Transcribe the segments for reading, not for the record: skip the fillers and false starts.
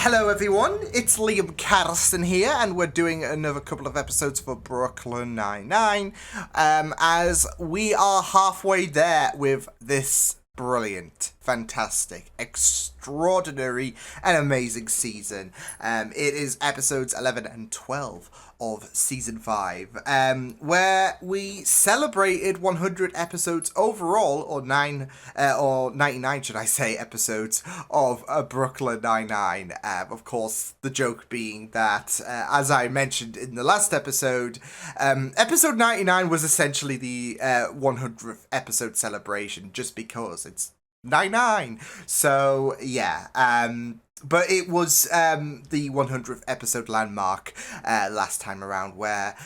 Hello everyone, it's Liam Carson here, and we're doing another couple of episodes for Brooklyn Nine-Nine, as we are halfway there with this brilliant, fantastic, extraordinary, and amazing season. It is episodes 11 and 12 of season 5, where we celebrated 100 episodes overall, or 99 should I say, episodes of Brooklyn Nine-Nine. Of course, the joke being that, as I mentioned in the last episode, episode 99 was essentially the 100th episode celebration, just because it's 99. So yeah, but it was the 100th episode landmark last time around, where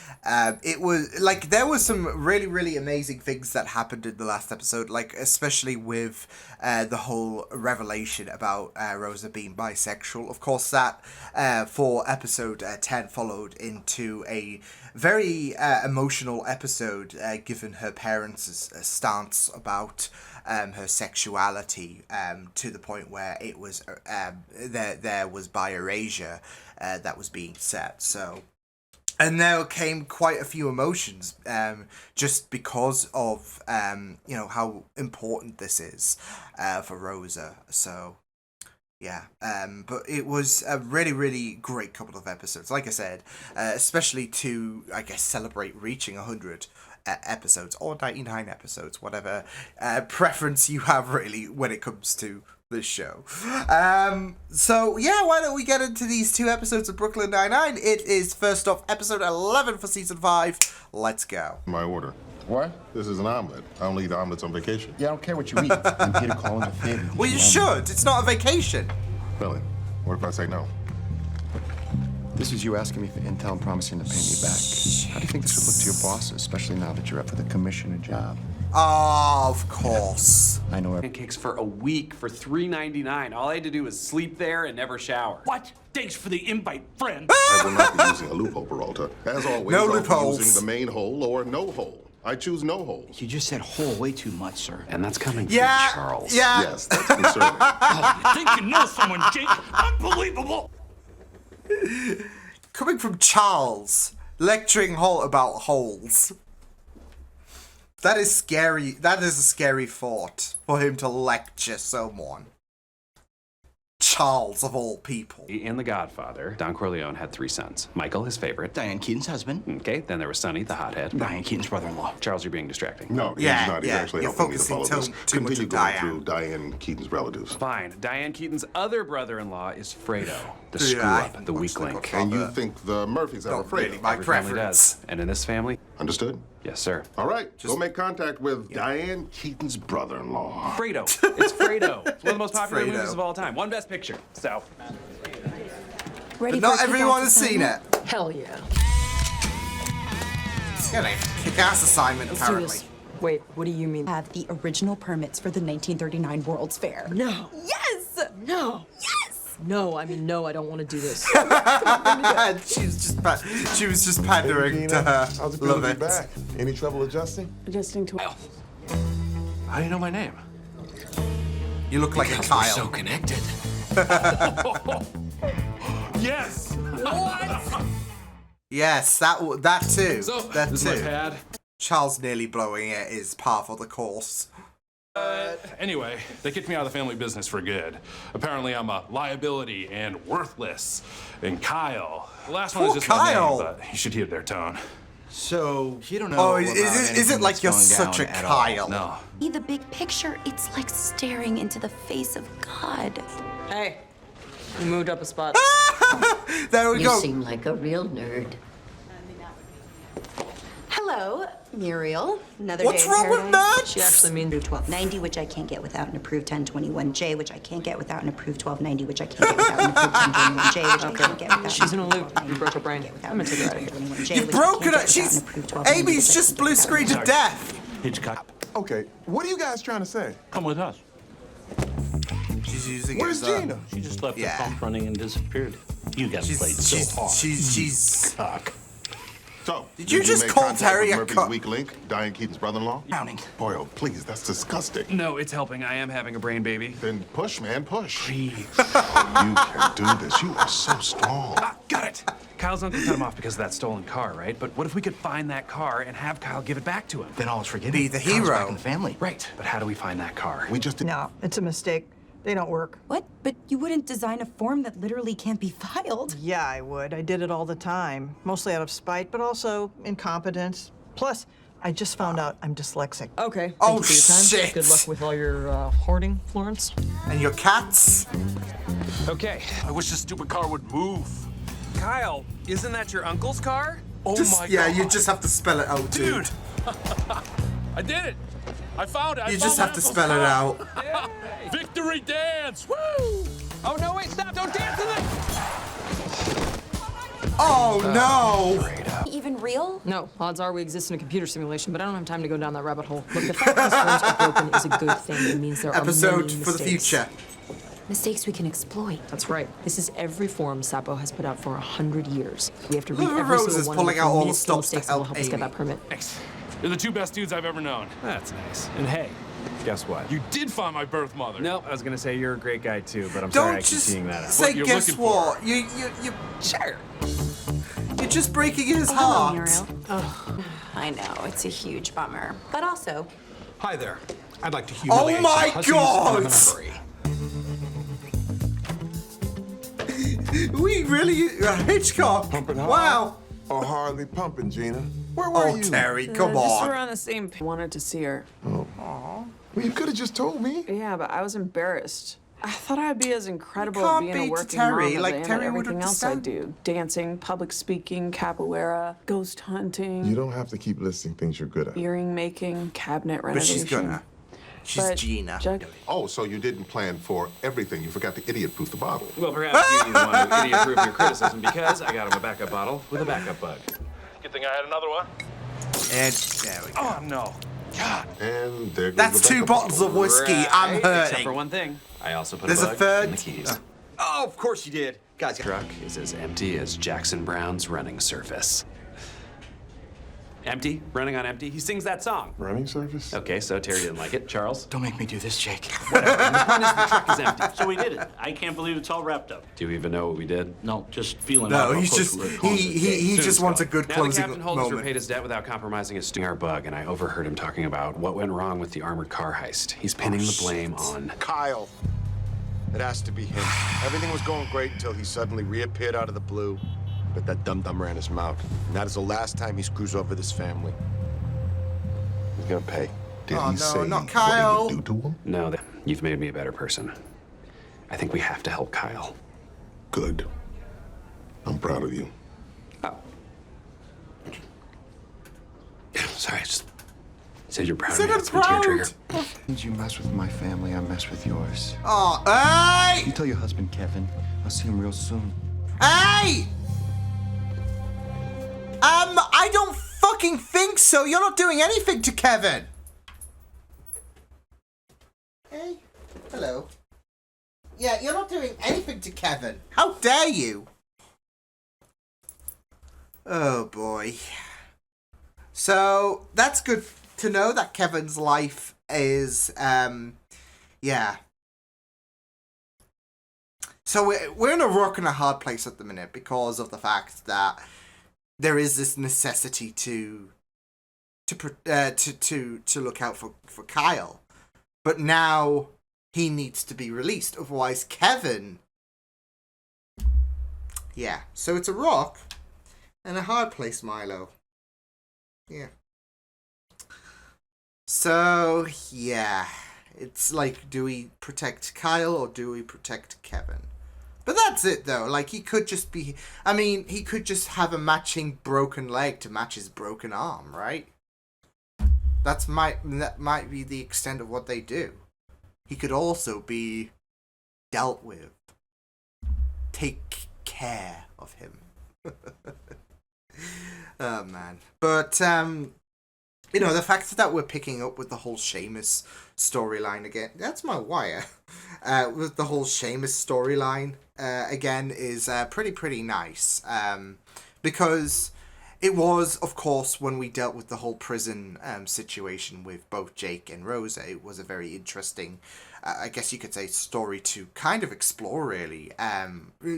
it was like there was some really amazing things that happened in the last episode, like especially with the whole revelation about Rosa being bisexual. Of course, that for episode 10 followed into a very emotional episode, given her parents' stance about her sexuality, to the point where it was there was bi-erasure that was being set. So, and there came quite a few emotions, just because of how important this is for Rosa. So yeah, but it was a really great couple of episodes, like I said, especially to, I guess, celebrate reaching 100 episodes, or 99 episodes, whatever preference you have really when it comes to this show. So yeah, why don't we get into these two episodes of Brooklyn Nine-Nine? It is first off episode 11 for season 5. Let's go. My order. What? This is an omelet. I only eat omelets on vacation. Yeah, I don't care what you eat. I'm here to call in a favor. Well, you should. It's not a vacation. Really? What if I say no? This is you asking me for intel and promising to pay me back. How do you think this would look to your bosses, especially now that you're up for the commissioner job? Of course. I know Pancakes for a week for $3.99. All I had to do was sleep there and never shower. What? Thanks for the invite, friend. I will not be using a loophole, Peralta. As always, No I'll be loopholes. using the main hole or no hole. I choose no hole. You just said whole way too much, sir. And that's coming Yeah. from Charles. Yeah. Yes, that's concerning. Oh, you think you know someone, Jake? Unbelievable. Coming from Charles, lecturing Holt about holes. That is scary. That is a scary thought for him to lecture someone. Charles, of all people. In The Godfather, Don Corleone had 3 sons. Michael, his favorite. Diane Keaton's husband. Okay, then there was Sonny, the hothead. Diane Keaton's brother-in-law. Charles, you're being distracting. No, Yeah, he's not. He's yeah, actually you're helping me to focusing follow this. too much Continue on going Diane. through Diane Keaton's relatives. Fine. Diane Keaton's other brother-in-law is Fredo, the Yeah, screw-up, the much weak like link. a And you Father. think the Murphys are Not afraid really of my Every family preference. does. And in this family, Understood? yes, sir. All right, go make contact with Diane Keaton's brother-in-law. Fredo. It's Fredo. It's one of the most popular Fredo. movies of all time. Won Best Picture. So, Ready But not for a everyone kick-ass has seen it. assignment? Hell yeah. It's got a kick-ass assignment, Let's do apparently. this. Wait, what do you mean? Have the original permits for the 1939 World's Fair. No. Yes! No. Yes! No, I mean, no, I don't want to do this. She was just pandering to her. How's it feel Love to it. be back? Any trouble adjusting? Adjusting to... How do you know my name? You look like a Kyle. connected. Yes. What? Yes, that too. So, that this is my too. pad. Charles nearly blowing it is par for the course. Anyway, they kicked me out of the family business for good. Apparently, I'm a liability and worthless. And Kyle, the last one Poor is just Kyle. my name, but you should hear their tone. So, you don't know Oh, about is it anything like that's you're going such a down at all? Kyle? No. See the big picture, it's like staring into the face of God. Hey, you moved up a spot. There we You go. seem like a real nerd. Hello, Muriel. Another What's day in wrong with paradise. nerds? She actually mean do 1290, which I can't get without an approved 1021J, which I can't get without an approved 1290, which I can't get without an approved 1021J, which I can't get without. She's in a loop. You broke her brain. I'm gonna take her out of here. You've broken it. She's Amy's just blue screen to death. Hitchcock, Okay, what are you guys trying to say? come with us. She's using it Where's as a- Gina? She just left Yeah. the pump running and disappeared. You guys played so hard. She's Cock. So, Did you just make call contact Terry with a Murphy's cunt? weak link, Diane Keaton's brother-in-law? Drowning. Boy, oh, please, that's disgusting. No, it's helping. I am having a brain baby. Then push, man, push. Please. You can do this. You are so strong. Ah, got it. Kyle's uncle cut him off because of that stolen car, right? But what if we could find that car and have Kyle give it back to him? Then all is forgiven. Be the Kyle's hero. back in the family. Right, but how do we find that car? We just did. No, it's a mistake. They don't work. What? But you wouldn't design a form that literally can't be filed. Yeah, I would. I did it all the time. Mostly out of spite, but also incompetence. Plus, I just found out I'm dyslexic. Okay. Oh, thank you for your time. shit. Good luck with all your hoarding, Florence. And your cats? Okay. I wish this stupid car would move. Kyle, isn't that your uncle's car? Oh Just, my yeah, god. you just have to spell it out, dude. Dude! I did it! I found it! I You found just my have to uncle's spell it car. out. Victory dance! Woo! Oh, no, wait, stop. Don't dance in the... Oh no! Even real? No, odds are we exist in a computer simulation, but I don't have time to go down that rabbit hole. Look, the fact that these phones are broken is a good thing. It means there are Episode many for the mistakes. future. Mistakes we can exploit. That's right. This is every form Sapo has put out for 100 years. We have to read River every Rose single is one pulling and out all the minuscule stops to mistakes that will help help us get Amy. that permit. Thanks. You're the two best dudes I've ever known. That's nice. And hey, guess what? You did find my birth mother. No, I was gonna say you're a great guy too, but I'm sorry I Don't keep just seeing that out. say, What you're guess looking for. what? You. Sure. You're just breaking his Oh, hello, heart. Muriel. I know, it's a huge bummer. But also, Hi there. I'd like to Oh humiliate my some hussies God! in a hurry. We really Hitchcock. Pumping hard? Wow. Or hardly pumping, Gina? Where were Oh, you? Terry, come Just we're on. on the same page. Wanted to see her. Well, you could have just told me. Yeah, but I was embarrassed. I thought I'd be as incredible can't at being be a to working Terry, mom as like I am Terry at would everything else I understand. do. Dancing, public speaking, capoeira, ghost hunting, You don't have to keep listing things you're good at. earring making, cabinet But renovation. she's gonna. She's But Gina. Jack- Oh, so you didn't plan for everything. You forgot to idiot-proof the bottle. Well, perhaps you need one to idiot-proof your criticism because I got him a backup bottle with a backup bug. Good thing I had another one. And there we go. Oh no. God. And there goes That's the 2 backup bottles of whiskey. I'm Right, hurting. Except for one thing. I also put There's a a bug third. in the keys. Oh, of course you did. Guys, Truck is as empty as Jackson Brown's running surface. Empty? Running on empty? He sings that song. Running service? Okay, so Terry didn't like it. Charles? don't make me do this, Jake. The point is the truck is empty. So we did it. I can't believe it's all wrapped up. Do you even know what we did? No, just feeling No, out how he's close just we were calling it a day. he Soon just as wants a gone. good Now the closing captain holders moment. repaid his debt without compromising his sting our bug, and I overheard him talking about what went wrong with the armored car heist. He's pinning the blame on Kyle. It has to be him. Everything was going great until he suddenly reappeared out of the blue. But that dum-dum ran his mouth. And that is the last time he screws over this family. He's gonna pay. Did Oh, he no, say not what Kyle. he would do to him? No, you've made me a better person. I think we have to help Kyle. Good. I'm proud of you. Sorry, I just said you're proud Said of me. I'm That's my tear trigger. proud. Since you mess with my family, I mess with yours. Oh, hey! You tell your husband, Kevin. I'll see him real soon. Hey! I don't fucking think so. You're not doing anything to Kevin. Hey, hello. Yeah, you're not doing anything to Kevin. How dare you? Oh boy. So that's good to know that Kevin's life is, yeah. So we're in a rock and a hard place at the minute because of the fact that there is this necessity to look out for Kyle, but now he needs to be released. Otherwise, Kevin. Yeah. So it's a rock and a hard place, Milo. Yeah. So yeah, it's like, do we protect Kyle or do we protect Kevin? But that's it, though. Like, he could just be... I mean, he could just have a matching broken leg to match his broken arm, right? That might be the extent of what they do. He could also be dealt with. Take care of him. Oh, man. But, you know, the fact that we're picking up with the whole Seamus storyline again... That's my wire. With the whole Seamus storyline... again is pretty nice, because it was, of course, when we dealt with the whole prison situation with both Jake and Rosa. It was a very interesting, I guess you could say, story to kind of explore, really,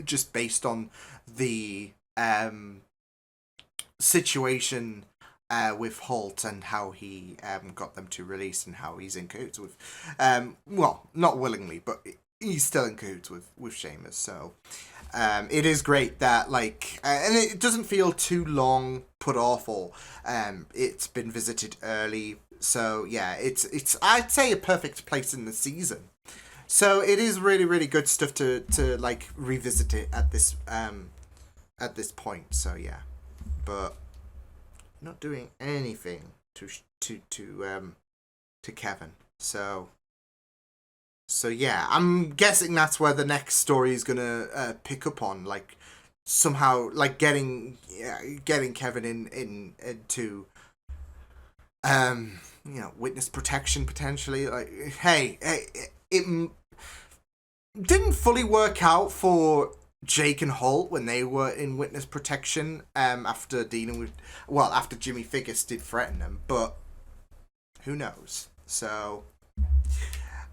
just based on the situation with Holt and how he got them to release and how he's in cahoots with, well, not willingly, but he's still in cahoots with Seamus. So it is great that, like, and it doesn't feel too long put off, or it's been visited early. So yeah, it's I'd say a perfect place in the season. So it is really, really good stuff to like revisit it at this point. So yeah, but not doing anything to Kevin. So yeah, I'm guessing that's where the next story is gonna pick up on, like somehow like getting Kevin into witness protection potentially. Like, hey, it didn't fully work out for Jake and Holt when they were in witness protection after dealing with, well, after Jimmy Figgis did threaten them, but who knows. So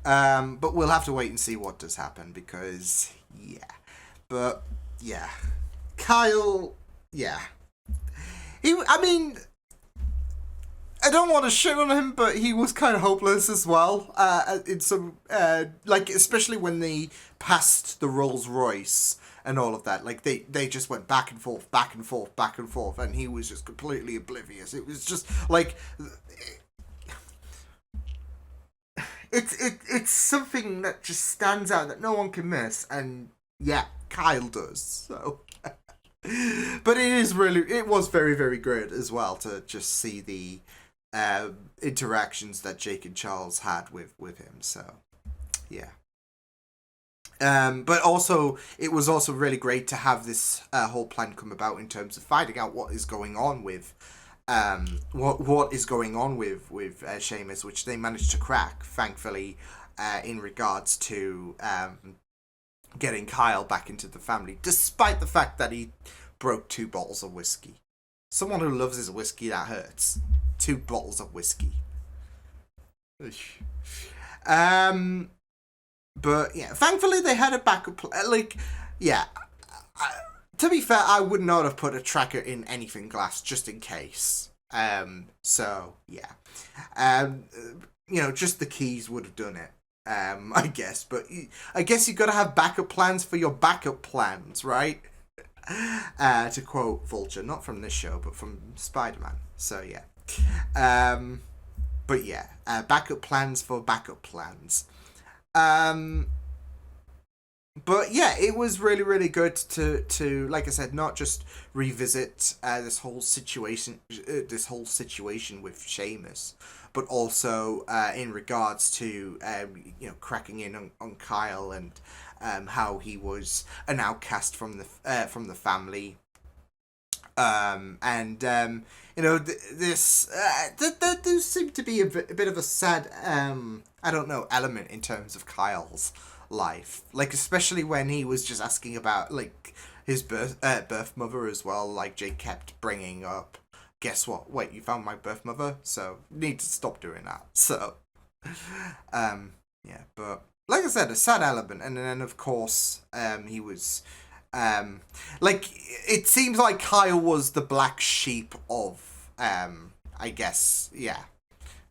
but we'll have to wait and see what does happen, because Kyle, I don't want to shit on him, but he was kind of hopeless as well. In some, like, especially when they passed the Rolls Royce and all of that. Like, they just went back and forth, back and forth, back and forth, and he was just completely oblivious. It was just like, it's something that just stands out that no one can miss, and yeah, Kyle does. So, but it was very, very good as well to just see the interactions that Jake and Charles had with him. So yeah, but also it was also really great to have this whole plan come about in terms of finding out what is going on with what is going on with Seamus, which they managed to crack, thankfully, in regards to getting Kyle back into the family, despite the fact that he broke 2 bottles of whiskey. Someone who loves his whiskey, that hurts. 2 bottles of whiskey. But yeah, thankfully they had a backup like, yeah, to be fair, I would not have put a tracker in anything glass just in case. So yeah, just the keys would have done it. I guess, but I guess you got to have backup plans for your backup plans, right? To quote Vulture, not from this show, but from Spider-Man. So yeah. But yeah, backup plans for backup plans. But yeah, it was really, really good to like I said, not just revisit this whole situation with Seamus, but also in regards to cracking in on Kyle and how he was an outcast from the family. This there does seem to be a bit of a sad element in terms of Kyle's life, like especially when he was just asking about like his birth mother as well. Like Jake kept bringing up, guess what? Wait, you found my birth mother? So need to stop doing that. So, yeah, but like I said, a sad element, and then of course, he was. Like, it seems like Kyle was the black sheep of, I guess, yeah,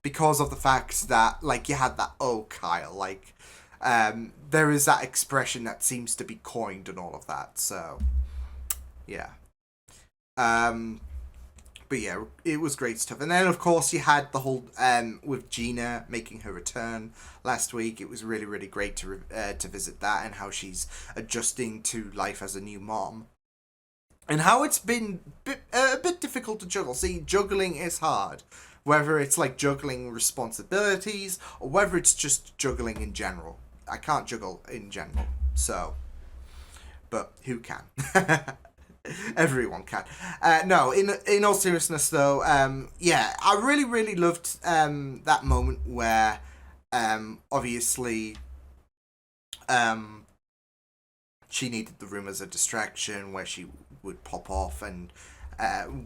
because of the fact that, like, you had that, oh, Kyle, like, there is that expression that seems to be coined and all of that, so, yeah. But yeah, it was great stuff. And then, of course, you had the whole, with Gina making her return last week. It was really, really great to visit that and how she's adjusting to life as a new mom. And how it's been a bit difficult to juggle. See, juggling is hard. Whether it's like juggling responsibilities or whether it's just juggling in general. I can't juggle in general, so. But who can? Everyone can. No, in all seriousness though, yeah, I really, really loved that moment where obviously she needed the room as a distraction where she would pop off and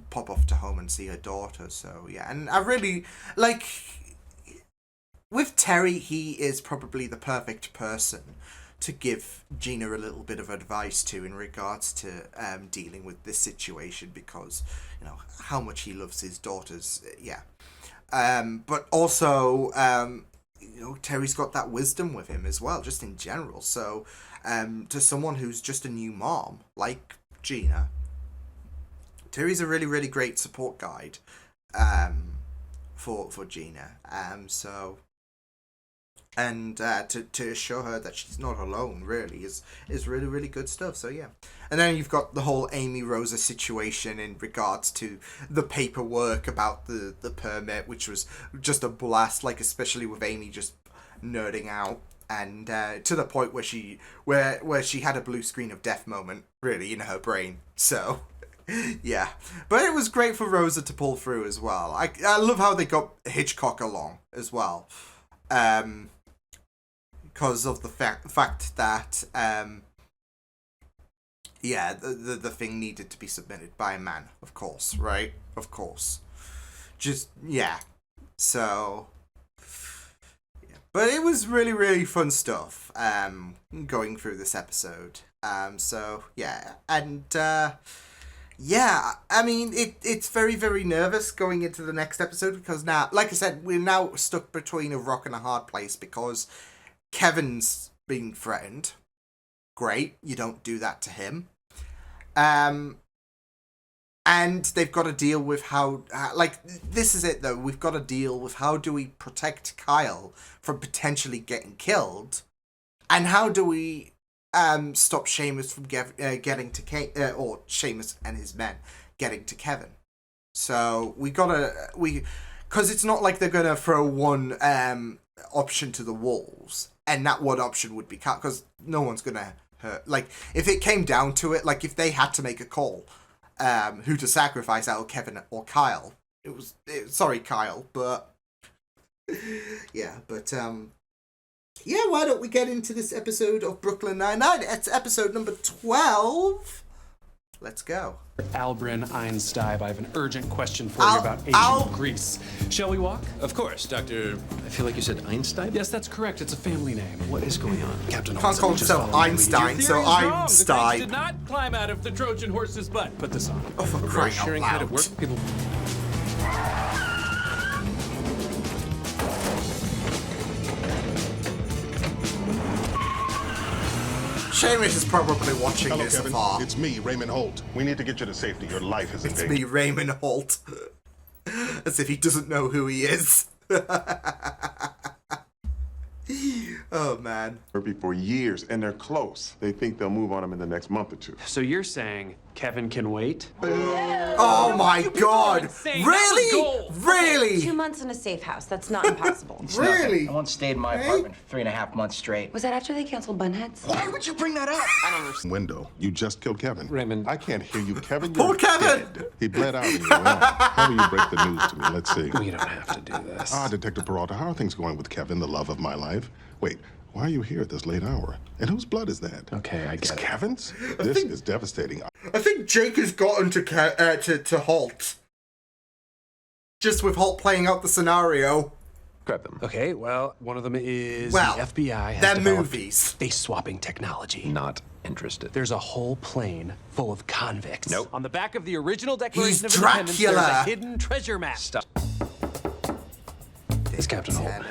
pop off to home and see her daughter. So yeah, and I really like with Terry. He is probably the perfect person to give Gina a little bit of advice to in regards to dealing with this situation, because you know how much he loves his daughters. Yeah, but also you know, Terry's got that wisdom with him as well, just in general. So to someone who's just a new mom like Gina, Terry's a really, really great support guide for Gina. So and to assure her that she's not alone really is really, really good stuff. So yeah, and then you've got the whole Amy Rosa situation in regards to the paperwork about the permit, which was just a blast, like especially with Amy just nerding out, and to the point where she had a blue screen of death moment really in her brain. So yeah, but it was great for Rosa to pull through as well. I love how they got Hitchcock along as well. Because of the fact that yeah, the thing needed to be submitted by a man, of course, right? Of course. Just yeah. So yeah. But it was really, really fun stuff going through this episode. So yeah, and yeah, I mean it's very, very nervous going into the next episode, because now, like I said, we're now stuck between a rock and a hard place, because Kevin's being threatened. Great, you don't do that to him. And they've got to deal with how, like, this is it though. We've got to deal with how do we protect Kyle from potentially getting killed, and how do we stop Seamus from getting to or Seamus and his men getting to Kevin. So because it's not like they're gonna throw one option to the wolves, and that one option would be Kyle, because no one's gonna hurt. Like, if it came down to it, like if they had to make a call who to sacrifice out of Kevin or Kyle, sorry Kyle, but yeah, but yeah, why don't we get into this episode of Brooklyn Nine-Nine? It's episode number 12. Let's go. Albrin Einstein, I have an urgent question for you about ancient Greece. Shall we walk? Of course, Dr. I feel like you said Einstein? Yes, that's correct. It's a family name. What is going on? Captain Can't call himself Einstein, so Einstein. did not climb out of the Trojan horse's butt. Put this on. Oh, for crying out Sharing kind of loud. work people. Seamus is probably watching Hello, this Kevin. afar. It's me, Raymond Holt. We need to get you to safety. Your life is in It's danger. me, Raymond Holt. As if he doesn't know who he is. Oh, man. For years, and they're close. They think they'll move on him in the next month or two. So you're saying Kevin can wait? Oh my god! Really? Really? 2 months in a safe house. That's not impossible. Really? I once stayed in my apartment for 3.5 months straight. Was that after they canceled Bunheads? Why would you bring that up? I don't understand. Window. You just killed Kevin. Raymond. I can't hear you, Kevin. Poor You're Kevin! dead. He bled out in your arm. How do you break the news to me? Let's see. We don't have to do this. Detective Peralta, how are things going with Kevin, the love of my life? Wait, why are you here at this late hour? And whose blood is that? Okay, I It's get it. Kevin's? This is devastating. I think Jake has gotten to Holt. Just with Holt playing out the scenario. Grab them. Okay, well, one of them is Well, the FBI has they're developed movies. face-swapping technology. Not interested. There's a whole plane full of convicts. Nope. On the back of the original Declaration He's of Independence, there's Dracula. a hidden treasure map. Stop. It's Captain Holt.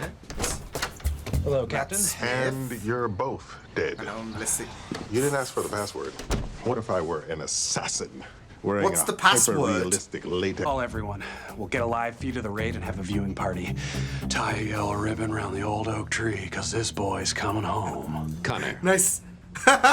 Hello, Captain. And you're both dead. I know, listen. You didn't ask for the password. What if I were an assassin wearing What's a the password? hyper-realistic latex? Call everyone. We'll get a live feed of the raid and have a viewing party. Tie a yellow ribbon around the old oak tree, because this boy's coming home. Connor. Nice. What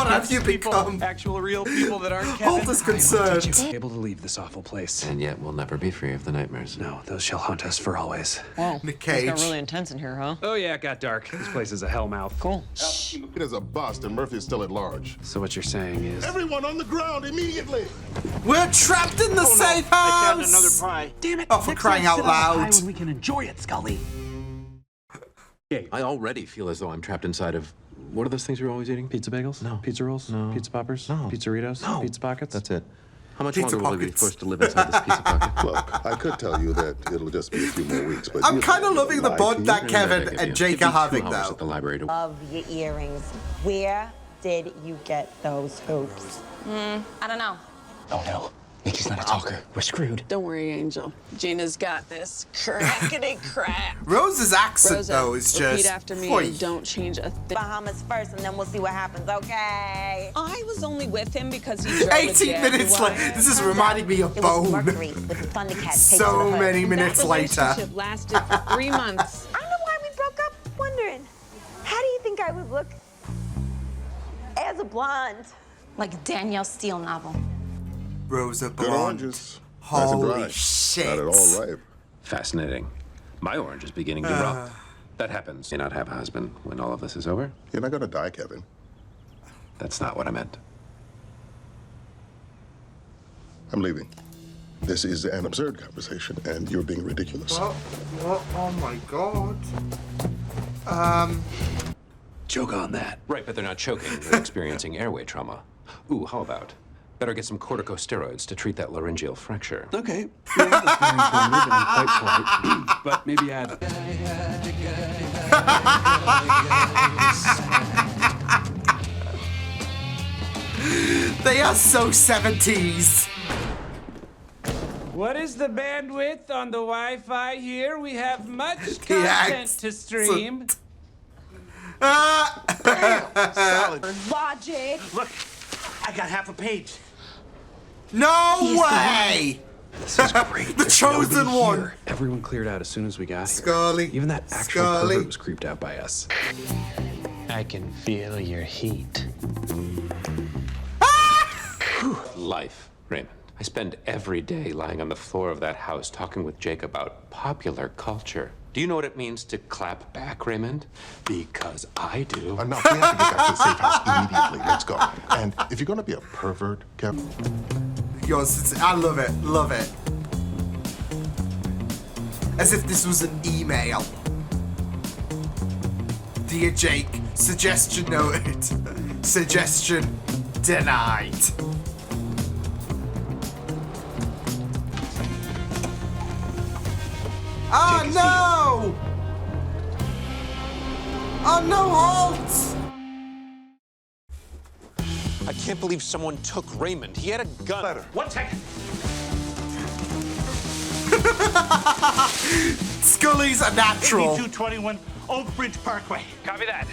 have you become? Actual real people that aren't Holt Kevin. is concerned. Able to leave this awful place. And yet we'll never be free of the nightmares. No, those shall haunt us for always. Wow. Nick It's got Cage. really intense in here, huh? Oh yeah, it got dark. This place is a hellmouth. Cool. It is a bust, and Murphy is still at large. So what you're saying is... Everyone on the ground immediately! We're trapped in the safe house! Another pie. Damn it. Oh, for crying out loud. We can enjoy it, Scully. I already feel as though I'm trapped inside of What are those things you're always eating? Pizza bagels? No. Pizza rolls? No. Pizza poppers? No. Pizzeritos? No. Pizza pockets? That's it. How much Pizza longer will we be pockets. forced to live inside this pizza pocket? Look, I could tell you that it'll just be a few more weeks, but I'm you kind of know, loving the life bond here- that Give Kevin you. and Give Jake me are 2 having, hours though. at the library to... Love your earrings. Where did you get those hoops? I don't know. Oh no, Nikki's not a talker. We're screwed. Don't worry, Angel. Gina's got this. Crackety crack. Rose's accent, Rosa, though, is just... repeat after me Oi. and don't change a thing. Bahamas first, and then we'll see what happens, okay? I was only with him because he drove 18 minutes later. This is reminding me of It was Bone. Mercury with the Thundercats. So many minutes That later. relationship lasted 3 months. I don't know why we broke up. Wondering, how do you think I would look as a blonde? Like a Danielle Steele novel. Rosa Good Blonde. oranges. Nice and Holy dry. shit. Not at all ripe. Fascinating. My orange is beginning to rot. That happens. You not have a husband when all of this is over? You're not gonna die, Kevin. That's not what I meant. I'm leaving. This is an absurd conversation, and you're being ridiculous. What? Oh my god. Joke on that. Right, but they're not choking. They're experiencing airway trauma. Ooh, how about? Better get some corticosteroids to treat that laryngeal fracture. Okay. Yeah, that's very informative and quite polite. But maybe add... They are so 70s. What is the bandwidth on the Wi-Fi here? We have much The content to stream. Solid. Logic. Look, I got half a page. No way! This is great. The There's chosen nobody one. here. Everyone cleared out as soon as we got here. Scully. Even that actual Scully. pervert was creeped out by us. I can feel your heat. Life, Raymond. I spend every day lying on the floor of that house talking with Jake about popular culture. Do you know what it means to clap back, Raymond? Because I do. Enough. We have to get back to the safe house immediately. Let's go. And if you're gonna be a pervert, Kevin, Yours, I love it, love it. As if this was an email. Dear Jake, suggestion noted. Suggestion denied. Oh no! Oh no, halt! I can't believe someone took Raymond. He had a gun. Letter. 1 second. Scully's a natural. 8221 Oak Bridge Parkway. Copy that.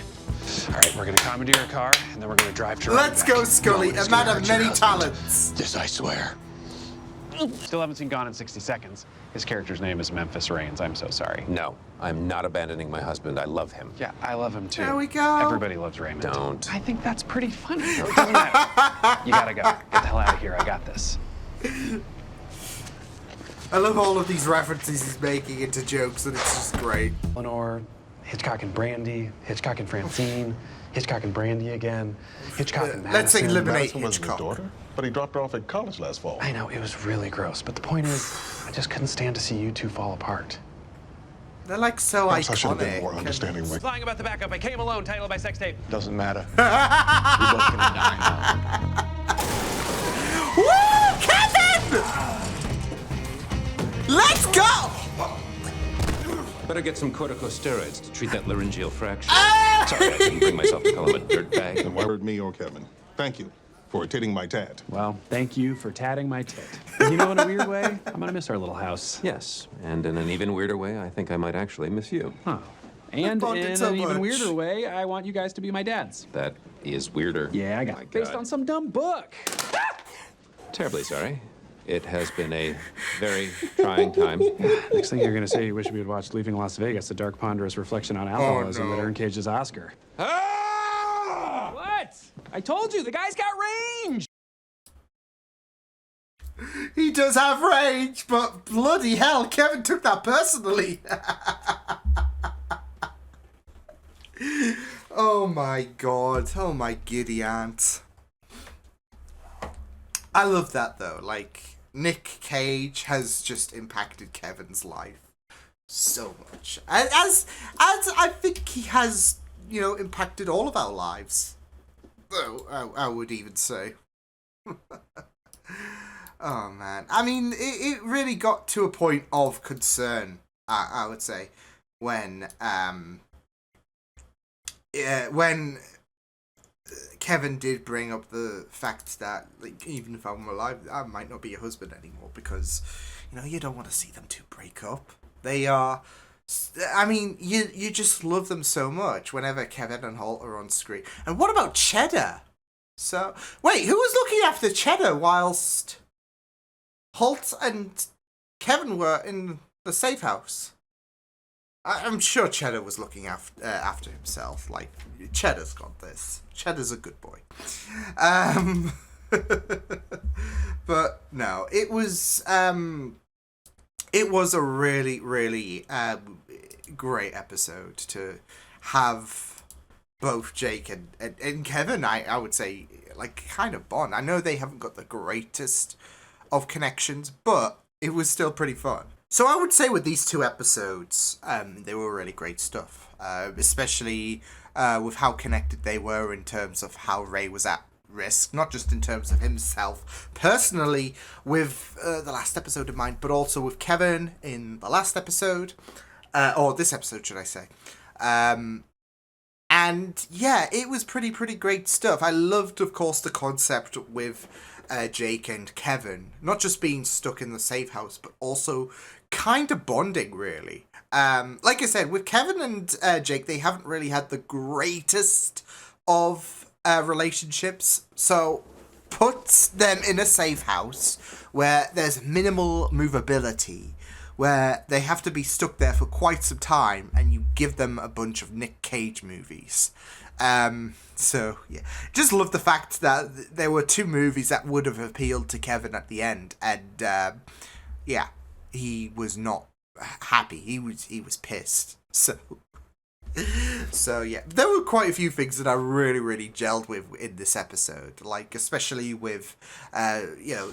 All right, we're gonna commandeer a car, and then we're gonna drive to... Let's go, Scully, a man of many talents. This I swear. Still haven't seen Gone in 60 Seconds. His character's name is Memphis Reigns. I'm so sorry. No, I'm not abandoning my husband. I love him. Yeah, I love him too. There we go. Everybody loves Raymond. Don't. I think that's pretty funny. It doesn't matter. You gotta go. Get the hell out of here. I got this. I love all of these references he's making into jokes, and it's just great. Eleanor, Hitchcock and Brandy, Hitchcock and Francine, Hitchcock and Brandy again, Hitchcock and Madison. Let's eliminate Madison was his Hitchcock. daughter, but he dropped her off at college last fall. I know, it was really gross, but the point is, I just couldn't stand to see you two fall apart. They're like so Perhaps I should have been iconic. more understanding. Like, Lying about the backup. I came alone. Title of my sex tape. Doesn't matter. We're both gonna die now. Woo, Kevin! Let's go! Better get some corticosteroids to treat that laryngeal fracture. Ah! Sorry, I didn't bring myself to call him a dirtbag. and why hurt me or Kevin? Thank you for titting my tat. Well, thank you for tatting my tit. And you know, in a weird way, I'm gonna miss our little house. Yes, and in an even weirder way, I think I might actually miss you. Huh. And bonded in so an even much. weirder way, I want you guys to be my dads. That is weirder. Yeah, I got Oh my it. Based God. on some dumb book. Terribly sorry. It has been a very trying time. Next thing you're gonna say, you wish we had watched Leaving Las Vegas, a dark, ponderous reflection on alcoholism that earned Cage's Oscar. What? I told you, the guy's got range! He does have range, but bloody hell, Kevin took that personally. Oh my god. Oh my giddy aunt. I love that though. Like, Nick Cage has just impacted Kevin's life so much. As I think he has impacted all of our lives. I would even say. Oh man, I mean, it really got to a point of concern. I would say when Kevin did bring up the fact that, like, even if I'm alive, I might not be your husband anymore because, you don't want to see them two break up. They are. I mean, you just love them so much whenever Kevin and Holt are on screen. And what about Cheddar? So, wait, who was looking after Cheddar whilst Holt and Kevin were in the safe house? I'm sure Cheddar was looking after himself. Like, Cheddar's got this. Cheddar's a good boy. But no, it was a really, really great episode to have both Jake and Kevin, I would say, like, kind of bond. I know they haven't got the greatest of connections, but it was still pretty fun. So I would say with these two episodes, they were really great stuff, especially with how connected they were in terms of how Ray was at risk, not just in terms of himself personally with the last episode in mind, but also with Kevin in the last episode, or this episode, should I say. And yeah, it was pretty great stuff. I loved, of course, the concept with Jake and Kevin, not just being stuck in the safe house, but also kind of bonding, really. Like I said, with Kevin and Jake, they haven't really had the greatest of relationships, so put them in a safe house where there's minimal movability, where they have to be stuck there for quite some time, and you give them a bunch of Nick Cage movies. So yeah, just love the fact that there were two movies that would have appealed to Kevin at the end, and yeah, he was not happy. He was pissed. So yeah, there were quite a few things that I really gelled with in this episode, like especially with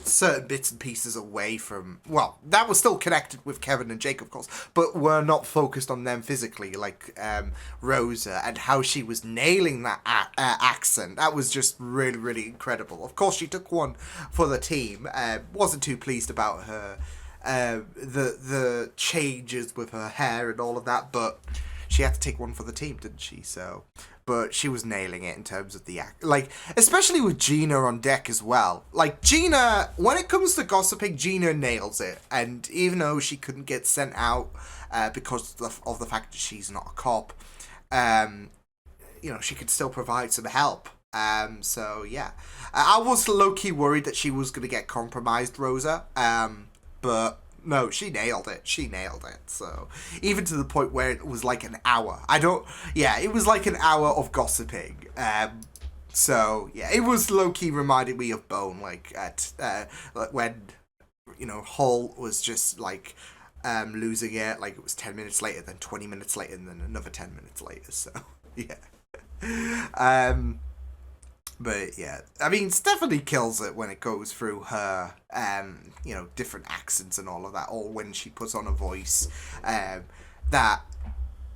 certain bits and pieces away from, well, that was still connected with Kevin and Jake, of course, but were not focused on them physically, like Rosa and how she was nailing that accent. That was just really incredible. Of course, she took one for the team. Wasn't too pleased about her the changes with her hair and all of that, but she had to take one for the team, didn't she? So, but she was nailing it in terms of the act, like, especially with Gina on deck as well. Like, Gina, when it comes to gossiping, Gina nails it. And even though she couldn't get sent out because of the fact that she's not a cop, she could still provide some help. So yeah, I was low-key worried that she was going to get compromised, Rosa. But no, she nailed it. So even to the point where it was like an hour. It was like an hour of gossiping. So yeah, it was low-key reminded me of Bone, like at when Hull was just like losing it. Like, it was 10 minutes later, then 20 minutes later, and then another 10 minutes later. So yeah. But yeah, I mean, Stephanie kills it when it goes through her, different accents and all of that, or when she puts on a voice that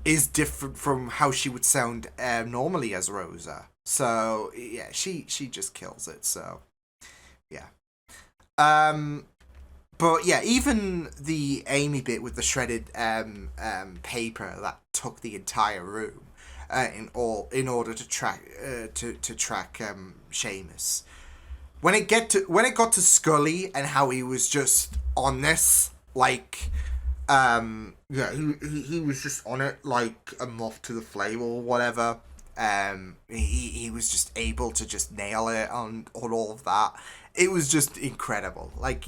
is different from how she would sound normally as Rosa. So yeah, she just kills it. So yeah. But yeah, even the Amy bit with the shredded paper that took the entire room. In order to track Seamus. When it got to Scully and how he was just on this, like, he was just on it like a moth to the flame or whatever. He was just able to just nail it on all of that. It was just incredible. Like,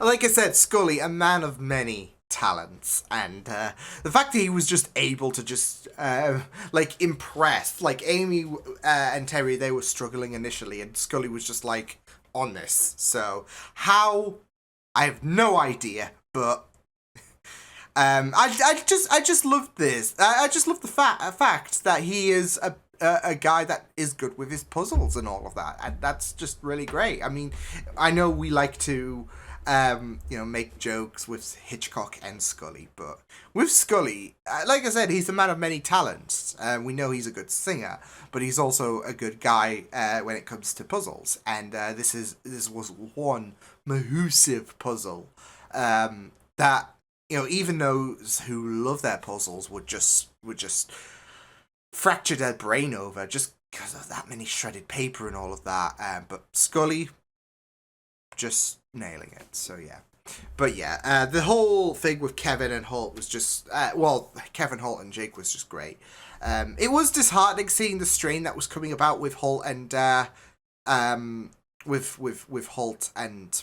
like I said, Scully, a man of many talents, and the fact that he was just able to just impress, like Amy and Terry, they were struggling initially, and Scully was just like on this. So how, I have no idea, but I just love this. I just love the fact that he is a guy that is good with his puzzles and all of that, and that's just really great. I mean, I know we like to make jokes with Hitchcock and Scully. But with Scully, like I said, he's a man of many talents. We know he's a good singer, but he's also a good guy when it comes to puzzles. And this was one massive puzzle that, even those who love their puzzles would just fracture their brain over just because of that many shredded paper and all of that. But Scully just nailing it. So yeah. But yeah, the whole thing with Kevin and Holt was just Kevin, Holt, and Jake was just great. It was disheartening seeing the strain that was coming about with Holt and with Holt and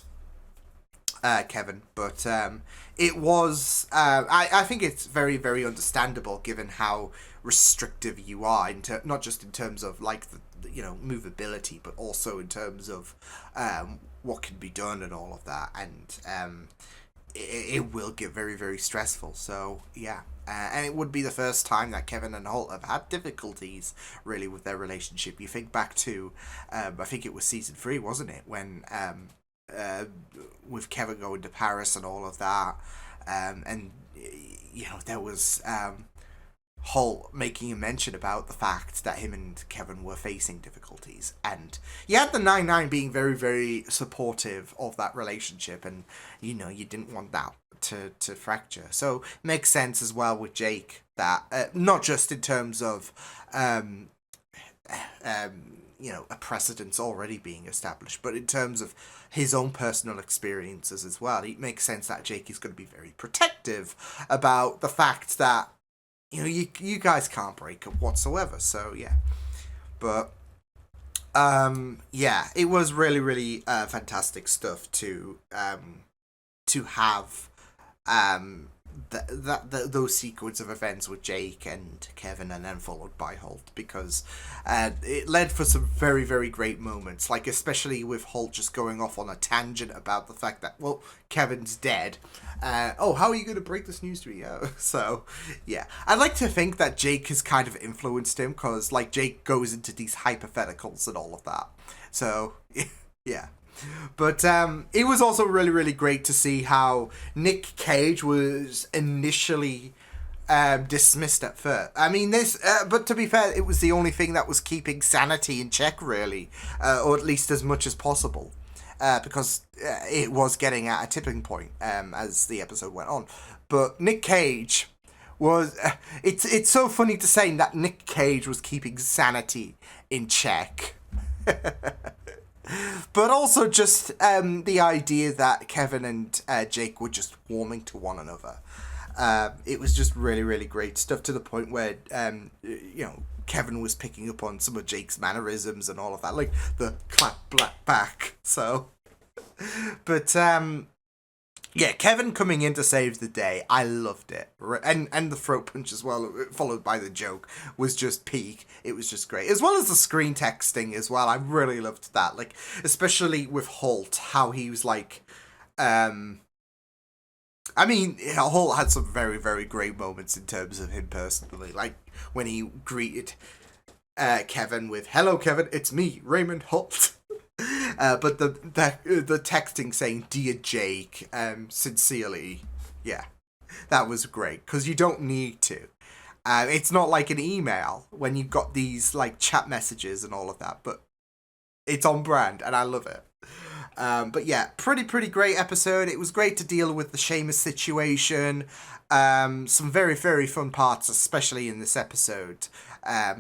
Kevin, but it was I think it's very, very understandable given how restrictive you are not just in terms of like the movability, but also in terms of what can be done and all of that, and it will get very, very stressful. So yeah, and it would be the first time that Kevin and Holt have had difficulties really with their relationship. You think back to I think it was season 3, wasn't it, when with Kevin going to Paris and all of that, and there was Holt making a mention about the fact that him and Kevin were facing difficulties, and you had the 9-9 being very, very supportive of that relationship, and you didn't want that to fracture. So it makes sense as well with Jake that not just in terms of a precedence already being established, but in terms of his own personal experiences as well. It makes sense that Jake is going to be very protective about the fact that you guys can't break up whatsoever. So yeah, but yeah, it was really, really fantastic stuff to have those sequence of events with Jake and Kevin, and then followed by Holt, because it led for some very, very great moments, like especially with Holt just going off on a tangent about the fact that, well, Kevin's dead. How are you going to break this news to me? So yeah, I'd like to think that Jake has kind of influenced him, because like Jake goes into these hypotheticals and all of that. So yeah. But it was also really, really great to see how Nick Cage was initially dismissed at first. I mean, but to be fair, it was the only thing that was keeping sanity in check, really, or at least as much as possible, because it was getting at a tipping point as the episode went on. But Nick Cage was... it's so funny to say that Nick Cage was keeping sanity in check. But also just the idea that Kevin and Jake were just warming to one another. It was just really, really great stuff, to the point where, Kevin was picking up on some of Jake's mannerisms and all of that, like the clap back. So, but yeah, Kevin coming in to save the day, I loved it. And the throat punch as well, followed by the joke, was just peak. It was just great. As well as the screen texting as well. I really loved that. Like, especially with Holt, how he was like... I mean, Holt had some very, very great moments in terms of him personally. Like, when he greeted Kevin with, "Hello, Kevin, it's me, Raymond Holt." But the texting saying, "Dear Jake, sincerely," yeah, that was great, because you don't need to. It's not like an email when you've got these like chat messages and all of that, but it's on brand, and I love it. But yeah, pretty great episode. It was great to deal with the Seamus situation. Some very, very fun parts, especially in this episode.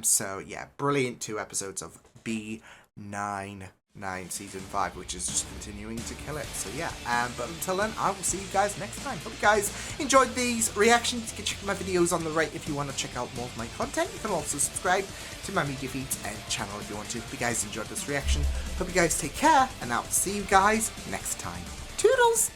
So yeah, brilliant 2 episodes of B99 Season 5, which is just continuing to kill it. So yeah, but until then, I will see you guys next time. Hope you guys enjoyed these reactions. You can check my videos on the right if you want to check out more of my content. You can also subscribe to my media feeds and channel if you want to. Hope you guys enjoyed this reaction. Hope you guys take care, and I'll see you guys next time. Toodles!